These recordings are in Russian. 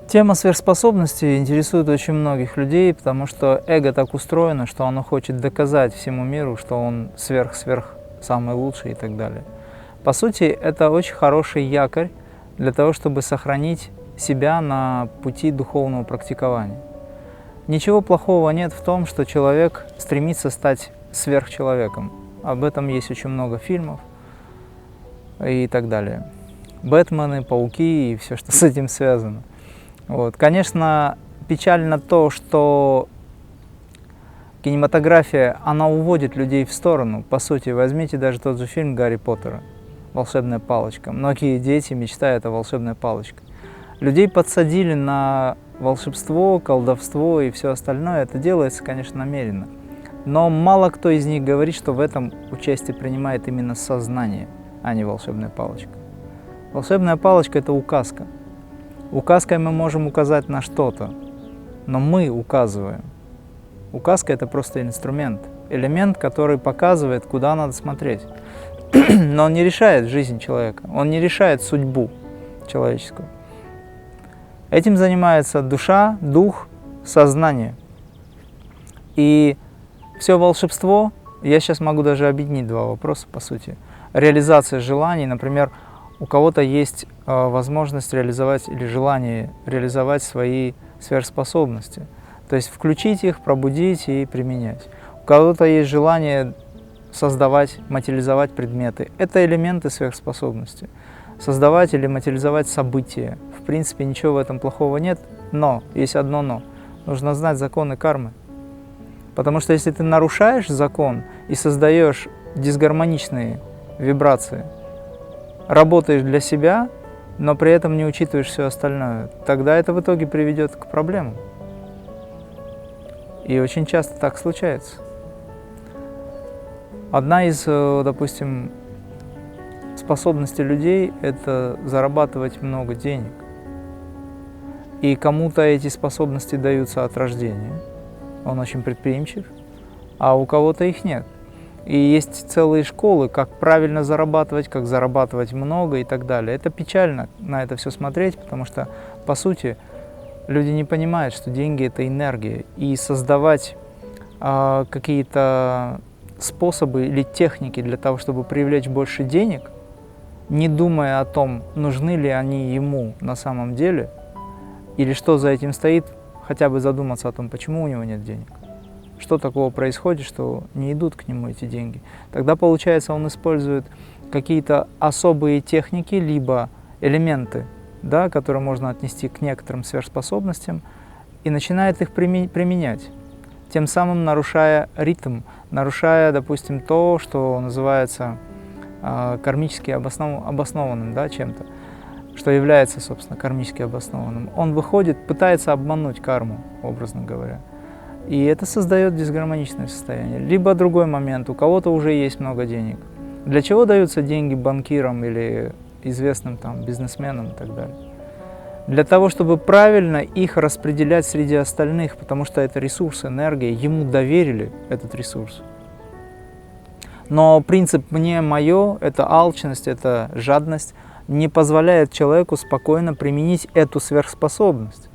Тема сверхспособностей интересует очень многих людей, потому что эго так устроено, что оно хочет доказать всему миру, что он сверх самый лучший и так далее. По сути, это очень хороший якорь для того, чтобы сохранить себя на пути духовного практикования. Ничего плохого нет в том, что человек стремится стать сверхчеловеком. Об этом есть очень много фильмов и так далее. Бэтмены, пауки и все, что с этим связано. Вот. Конечно, печально то, что кинематография, она уводит людей в сторону. По сути, возьмите даже тот же фильм Гарри Поттера «Волшебная палочка». Многие дети мечтают о волшебной палочке. Людей подсадили на волшебство, колдовство и все остальное. Это делается, конечно, намеренно. Но мало кто из них говорит, что в этом участие принимает именно сознание, а не волшебная палочка. Волшебная палочка – это указка. Указкой мы можем указать на что-то, но мы указываем. Указка – это просто инструмент, элемент, который показывает, куда надо смотреть. Но он не решает жизнь человека, он не решает судьбу человеческую. Этим занимается душа, дух, сознание. И все волшебство, я сейчас могу даже объединить два вопроса, по сути. Реализация желаний, например, у кого-то есть возможность реализовать или желание реализовать свои сверхспособности. То есть включить их, пробудить и применять. У кого-то есть желание создавать, материализовать предметы. Это элементы сверхспособности. Создавать или материализовать события. В принципе, ничего в этом плохого нет, но, есть одно но. Нужно знать законы кармы. Потому что если ты нарушаешь закон и создаешь дисгармоничные вибрации, работаешь для себя, но при этом не учитываешь все остальное, тогда это в итоге приведет к проблемам. И очень часто так случается. Одна из, допустим, способностей людей – это зарабатывать много денег. И кому-то эти способности даются от рождения. Он очень предприимчив, а у кого-то их нет. И есть целые школы, как правильно зарабатывать, как зарабатывать много и так далее. Это печально на это все смотреть, потому что, по сути, люди не понимают, что деньги – это энергия. И создавать какие-то способы или техники для того, чтобы привлечь больше денег, не думая о том, нужны ли они ему на самом деле, или что за этим стоит, хотя бы задуматься о том, почему у него нет денег. Что такого происходит, что не идут к нему эти деньги. Тогда, получается, он использует какие-то особые техники, либо элементы, да, которые можно отнести к некоторым сверхспособностям, и начинает их применять, тем самым нарушая ритм, нарушая, допустим, то, что называется кармически обоснованным, да, чем-то, что является, собственно, кармически обоснованным. Он выходит, пытается обмануть карму, образно говоря. И это создает дисгармоничное состояние. Либо другой момент, у кого-то уже есть много денег. Для чего даются деньги банкирам или известным там бизнесменам и так далее? Для того, чтобы правильно их распределять среди остальных, потому что это ресурс, энергия, ему доверили этот ресурс. Но принцип «мне мое» – это алчность, это жадность, не позволяет человеку спокойно применить эту сверхспособность,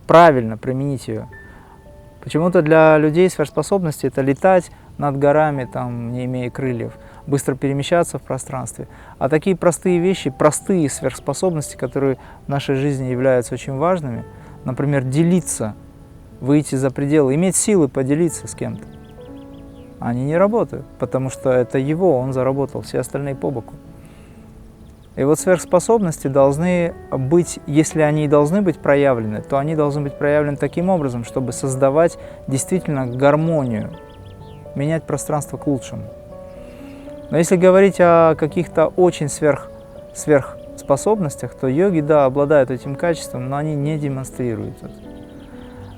правильно применить ее. Почему-то для людей сверхспособности – это летать над горами, там, не имея крыльев, быстро перемещаться в пространстве. А такие простые вещи, простые сверхспособности, которые в нашей жизни являются очень важными, например, делиться, выйти за пределы, иметь силы поделиться с кем-то, они не работают, потому что это его, он заработал, все остальные по боку. И вот сверхспособности должны быть, если они и должны быть проявлены, то они должны быть проявлены таким образом, чтобы создавать действительно гармонию, менять пространство к лучшему. Но если говорить о каких-то очень сверхспособностях, то йоги, да, обладают этим качеством, но они не демонстрируют это.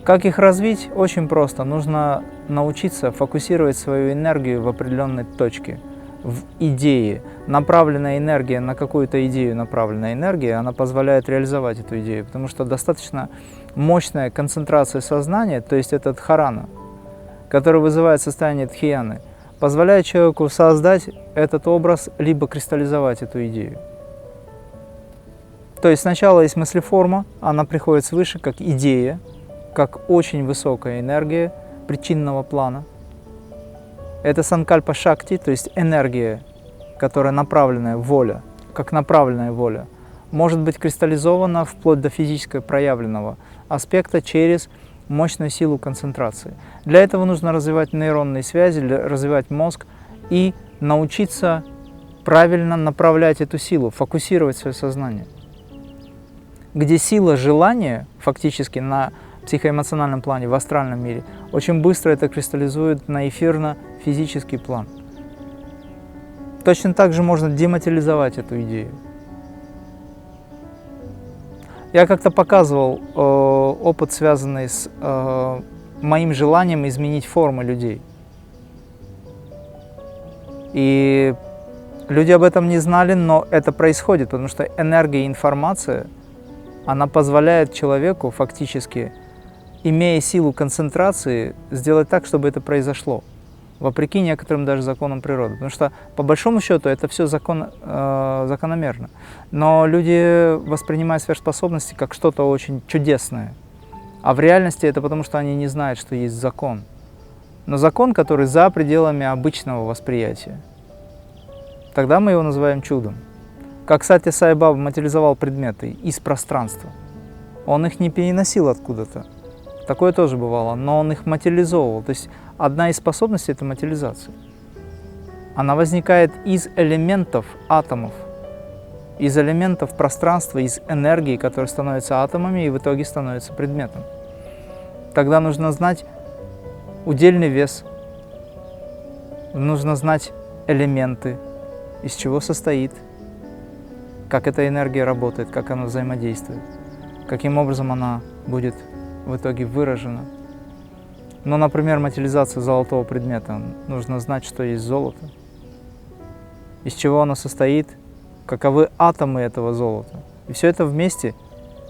Как их развить? Очень просто. Нужно научиться фокусировать свою энергию в определенной точке, в идее. Направленная энергия на какую-то идею, направленная энергия, она позволяет реализовать эту идею, потому что достаточно мощная концентрация сознания, то есть это дхарана, который вызывает состояние дхьяны, позволяет человеку создать этот образ, либо кристаллизовать эту идею. То есть сначала есть мыслеформа, она приходит свыше как идея, как очень высокая энергия причинного плана. Это санкальпа шакти, то есть энергия, которая направленная воля, как направленная воля, может быть кристаллизована вплоть до физического проявленного аспекта через мощную силу концентрации. Для этого нужно развивать нейронные связи, развивать мозг и научиться правильно направлять эту силу, фокусировать свое сознание. Где сила желания, фактически на психоэмоциональном плане, в астральном мире, очень быстро это кристаллизует на эфирно-физический план. Точно так же можно дематериализовать эту идею. Я как-то показывал опыт, связанный с моим желанием изменить формы людей. И люди об этом не знали, но это происходит, потому что энергия и информация, она позволяет человеку фактически, имея силу концентрации, сделать так, чтобы это произошло, вопреки некоторым даже законам природы. Потому что, по большому счету, это все закономерно. Но люди воспринимают сверхспособности как что-то очень чудесное. А в реальности это потому, что они не знают, что есть закон. Но закон, который за пределами обычного восприятия. Тогда мы его называем чудом. Как Сати Сай Баба материализовал предметы из пространства. Он их не переносил откуда-то. Такое тоже бывало, но он их материализовывал. То есть одна из способностей – это материализация. Она возникает из элементов атомов, из элементов пространства, из энергии, которые становятся атомами и в итоге становятся предметом. Тогда нужно знать удельный вес, нужно знать элементы, из чего состоит, как эта энергия работает, как она взаимодействует, каким образом она будет в итоге выражена. Но, например, материализация золотого предмета. Нужно знать, что есть золото, из чего оно состоит, каковы атомы этого золота. И все это вместе,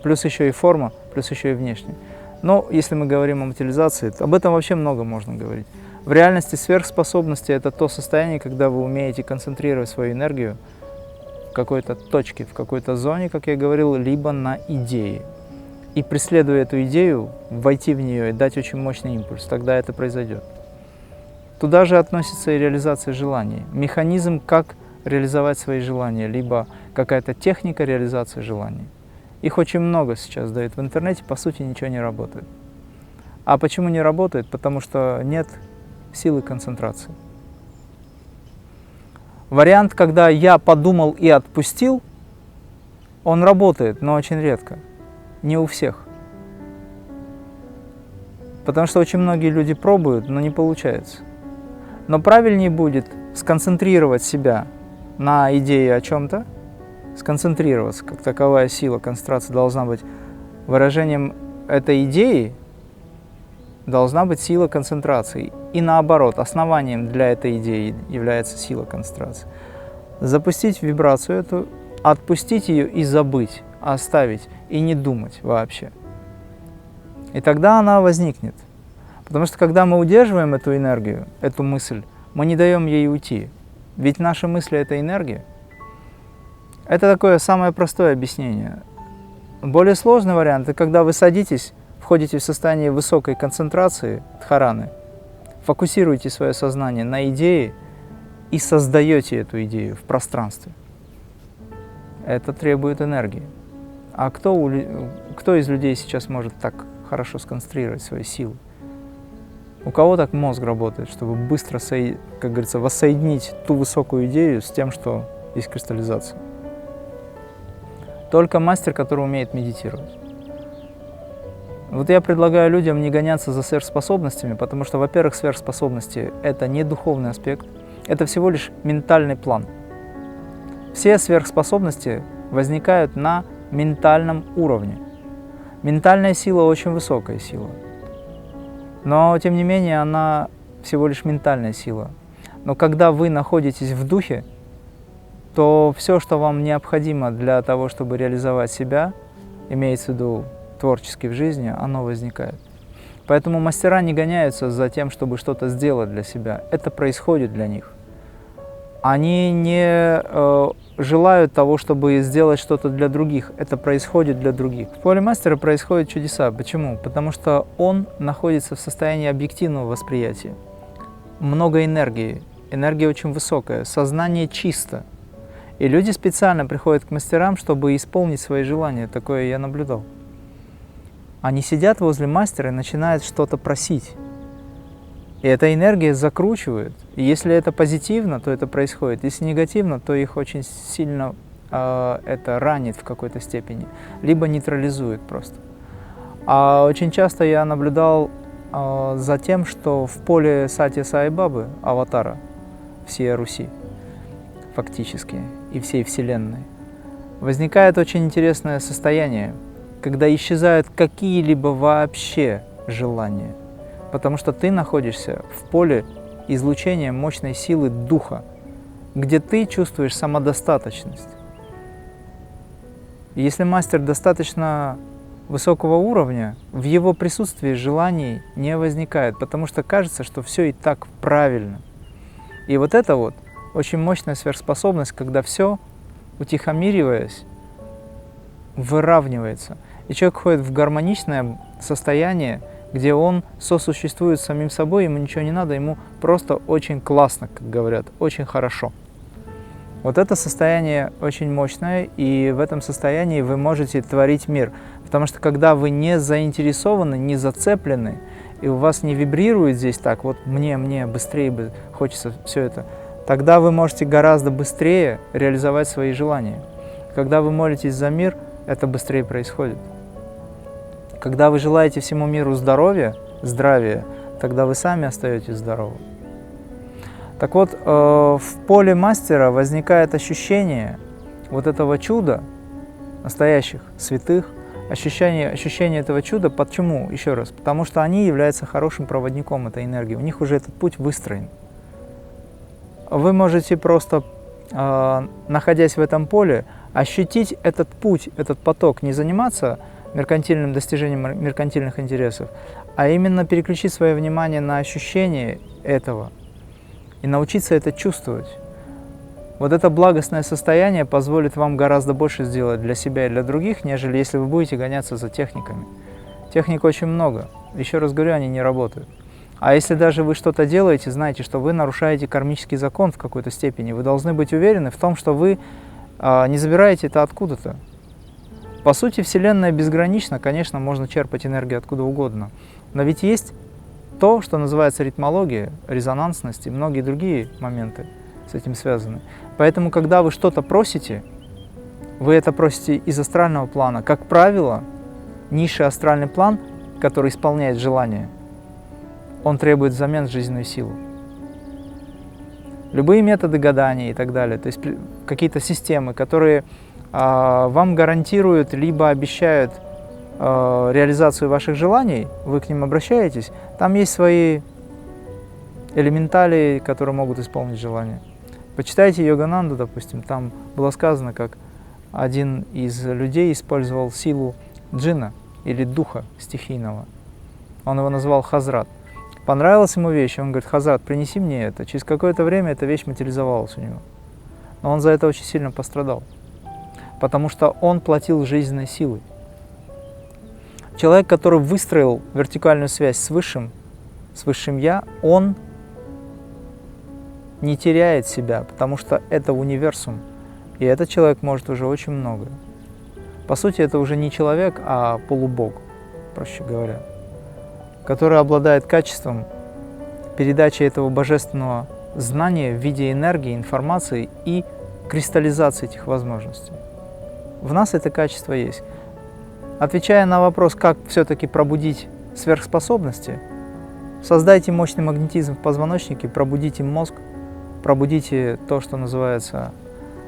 плюс еще и форма, плюс еще и внешне. Но если мы говорим о материализации, об этом вообще много можно говорить. В реальности сверхспособности – это то состояние, когда вы умеете концентрировать свою энергию в какой-то точке, в какой-то зоне, как я говорил, либо на идее. И преследуя эту идею, войти в нее и дать очень мощный импульс, тогда это произойдет. Туда же относится и реализация желаний. Механизм, как реализовать свои желания, либо какая-то техника реализации желаний. Их очень много сейчас дают в интернете, по сути ничего не работает. А почему не работает? Потому что нет силы концентрации. Вариант, когда я подумал и отпустил, он работает, но очень редко. Не у всех. Потому что очень многие люди пробуют, но не получается. Но правильнее будет сконцентрировать себя на идее о чем-то, сконцентрироваться, как таковая сила концентрации должна быть выражением этой идеи, должна быть сила концентрации. И наоборот, основанием для этой идеи является сила концентрации. Запустить вибрацию эту, отпустить ее и забыть, оставить и не думать вообще. И тогда она возникнет. Потому что когда мы удерживаем эту энергию, эту мысль, мы не даем ей уйти. Ведь наши мысли – это энергия. Это такое самое простое объяснение. Более сложный вариант – это когда вы садитесь, входите в состояние высокой концентрации дхараны, фокусируете свое сознание на идее и создаете эту идею в пространстве. Это требует энергии. А кто из людей сейчас может так хорошо сконцентрировать свои силы? У кого так мозг работает, чтобы быстро, как говорится, воссоединить ту высокую идею с тем, что есть кристаллизация? Только мастер, который умеет медитировать. Вот я предлагаю людям не гоняться за сверхспособностями, потому что, во-первых, сверхспособности – это не духовный аспект, это всего лишь ментальный план. Все сверхспособности возникают на ментальном уровне. Ментальная сила очень высокая сила, но, тем не менее, она всего лишь ментальная сила. Но когда вы находитесь в духе, то все, что вам необходимо для того, чтобы реализовать себя, имеется в виду творчески в жизни, оно возникает. Поэтому мастера не гоняются за тем, чтобы что-то сделать для себя. Это происходит для них. Они не желают того, чтобы сделать что-то для других. Это происходит для других. В поле мастера происходят чудеса. Почему? Потому что он находится в состоянии объективного восприятия. Много энергии. Энергия очень высокая. Сознание чисто. И люди специально приходят к мастерам, чтобы исполнить свои желания. Такое я наблюдал. Они сидят возле мастера и начинают что-то просить. И эта энергия закручивает. И если это позитивно, то это происходит. Если негативно, то их очень сильно это ранит в какой-то степени. Либо нейтрализует просто. А очень часто я наблюдал за тем, что в поле Сати Саи Бабы, аватара всей Руси, фактически, и всей Вселенной, возникает очень интересное состояние, когда исчезают какие-либо вообще желания. Потому что ты находишься в поле излучения мощной силы духа, где ты чувствуешь самодостаточность. И если мастер достаточно высокого уровня, в его присутствии желаний не возникает, потому что кажется, что все и так правильно. И вот это вот очень мощная сверхспособность, когда все, утихомириваясь, выравнивается. И человек входит в гармоничное состояние, где он сосуществует с самим собой, ему ничего не надо, ему просто очень классно, как говорят, очень хорошо. Вот это состояние очень мощное, и в этом состоянии вы можете творить мир. Потому что когда вы не заинтересованы, не зацеплены, и у вас не вибрирует здесь так, вот мне быстрее бы хочется все это, тогда вы можете гораздо быстрее реализовать свои желания. Когда вы молитесь за мир, это быстрее происходит. Когда вы желаете всему миру здоровья, тогда вы сами остаетесь здоровы. Так вот, в поле мастера возникает ощущение вот этого чуда, настоящих святых, ощущение этого чуда. Почему? Еще раз. Потому что они являются хорошим проводником этой энергии. У них уже этот путь выстроен. Вы можете просто, находясь в этом поле, ощутить этот путь, этот поток, не заниматься меркантильным достижением меркантильных интересов, а именно переключить свое внимание на ощущение этого и научиться это чувствовать. Вот это благостное состояние позволит вам гораздо больше сделать для себя и для других, нежели если вы будете гоняться за техниками. Техник очень много. Еще раз говорю, они не работают. А если даже вы что-то делаете, знайте, что вы нарушаете кармический закон в какой-то степени. Вы должны быть уверены в том, что вы не забираете это откуда-то. По сути, Вселенная безгранична, конечно, можно черпать энергию откуда угодно. Но ведь есть то, что называется ритмология, резонансность и многие другие моменты с этим связаны. Поэтому, когда вы что-то просите, вы это просите из астрального плана. Как правило, низший астральный план, который исполняет желание, он требует взамен жизненную силу. Любые методы гадания и так далее, то есть какие-то системы, которые вам гарантируют, либо обещают реализацию ваших желаний, вы к ним обращаетесь, там есть свои элементали, которые могут исполнить желание. Почитайте Йогананду, допустим, там было сказано, как один из людей использовал силу джинна или духа стихийного. Он его назвал Хазрат. Понравилась ему вещь, он говорит: Хазрат, принеси мне это. Через какое-то время эта вещь материализовалась у него. Но он за это очень сильно пострадал, потому что он платил жизненной силой. Человек, который выстроил вертикальную связь с Высшим Я, он не теряет себя, потому что это универсум, и этот человек может уже очень многое. По сути, это уже не человек, а полубог, проще говоря, который обладает качеством передачи этого божественного знания в виде энергии, информации и кристаллизации этих возможностей. В нас это качество есть. Отвечая на вопрос, как все-таки пробудить сверхспособности, создайте мощный магнетизм в позвоночнике, пробудите мозг, пробудите то, что называется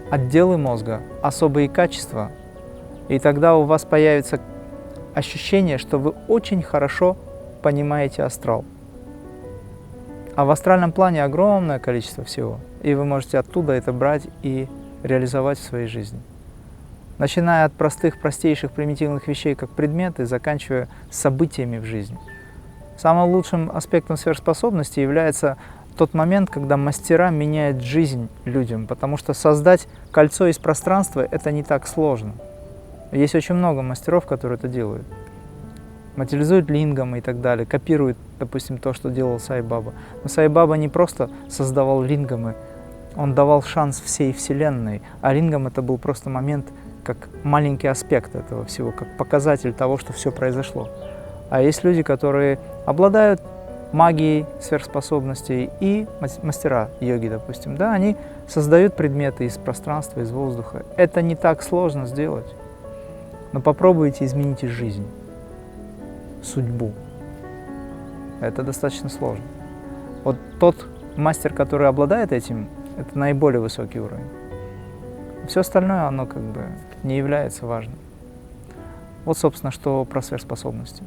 отделы мозга, особые качества, и тогда у вас появится ощущение, что вы очень хорошо понимаете астрал. А в астральном плане огромное количество всего, и вы можете оттуда это брать и реализовать в своей жизни. Начиная от простейших, примитивных вещей, как предметы, заканчивая событиями в жизни. Самым лучшим аспектом сверхспособности является тот момент, когда мастера меняют жизнь людям, потому что создать кольцо из пространства – это не так сложно. Есть очень много мастеров, которые это делают. Материализуют лингамы и так далее, копируют, допустим, то, что делал Сай Баба. Но Сай Баба не просто создавал лингамы, он давал шанс всей Вселенной, а лингам это был просто момент, как маленький аспект этого всего, как показатель того, что все произошло. А есть люди, которые обладают магией сверхспособностей и мастера йоги, допустим, да, они создают предметы из пространства, из воздуха. Это не так сложно сделать, но попробуйте изменить жизнь, судьбу. Это достаточно сложно. Вот тот мастер, который обладает этим, это наиболее высокий уровень. Все остальное, оно как бы не является важным. Вот, собственно, что про сверхспособности.